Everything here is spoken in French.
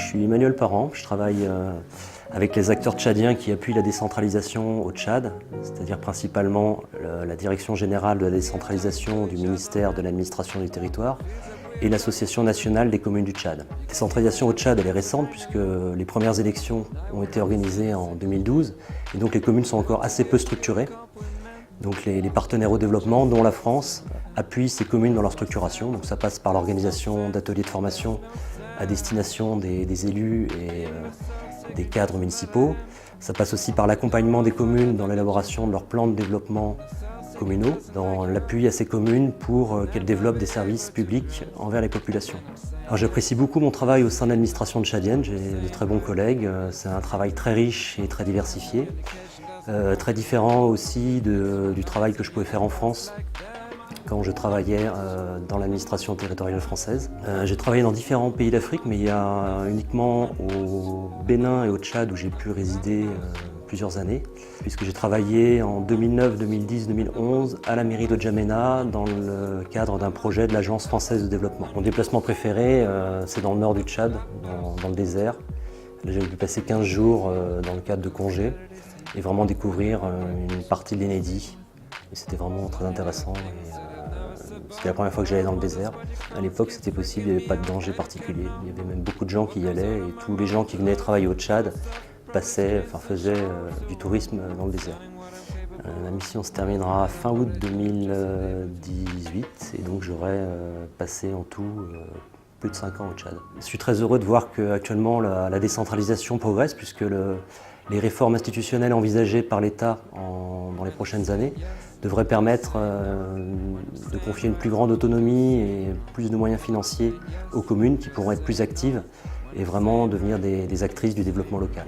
Je suis Emmanuel Parent, je travaille avec les acteurs tchadiens qui appuient la décentralisation au Tchad, c'est-à-dire principalement la Direction générale de la décentralisation du ministère de l'administration du territoire et l'Association nationale des communes du Tchad. La décentralisation au Tchad elle est récente puisque les premières élections ont été organisées en 2012 et donc les communes sont encore assez peu structurées. Donc les partenaires au développement, dont la France, appuient ces communes dans leur structuration. Donc ça passe par l'organisation d'ateliers de formation à destination des élus et des cadres municipaux. Ça passe aussi par l'accompagnement des communes dans l'élaboration de leurs plans de développement communaux, dans l'appui à ces communes pour qu'elles développent des services publics envers les populations. J'apprécie beaucoup mon travail au sein de l'administration tchadienne, j'ai de très bons collègues, c'est un travail très riche et très diversifié. Très différent aussi du travail que je pouvais faire en France quand je travaillais dans l'administration territoriale française. J'ai travaillé dans différents pays d'Afrique, mais il y a uniquement au Bénin et au Tchad où j'ai pu résider plusieurs années, puisque j'ai travaillé en 2009, 2010, 2011 à la mairie de N'Djamena dans le cadre d'un projet de l'Agence française de développement. Mon déplacement préféré, c'est dans le nord du Tchad, dans le désert. J'ai pu passer 15 jours dans le cadre de congés et vraiment découvrir une partie de l'inédit. C'était vraiment très intéressant. C'était la première fois que j'allais dans le désert. À l'époque, c'était possible, il n'y avait pas de danger particulier. Il y avait même beaucoup de gens qui y allaient et tous les gens qui venaient travailler au Tchad faisaient du tourisme dans le désert. La mission se terminera fin août 2018 et donc j'aurai passé en tout plus de 5 ans au Tchad. Je suis très heureux de voir qu'actuellement la décentralisation progresse puisque les réformes institutionnelles envisagées par l'État dans les prochaines années devraient permettre de confier une plus grande autonomie et plus de moyens financiers aux communes qui pourront être plus actives et vraiment devenir des actrices du développement local.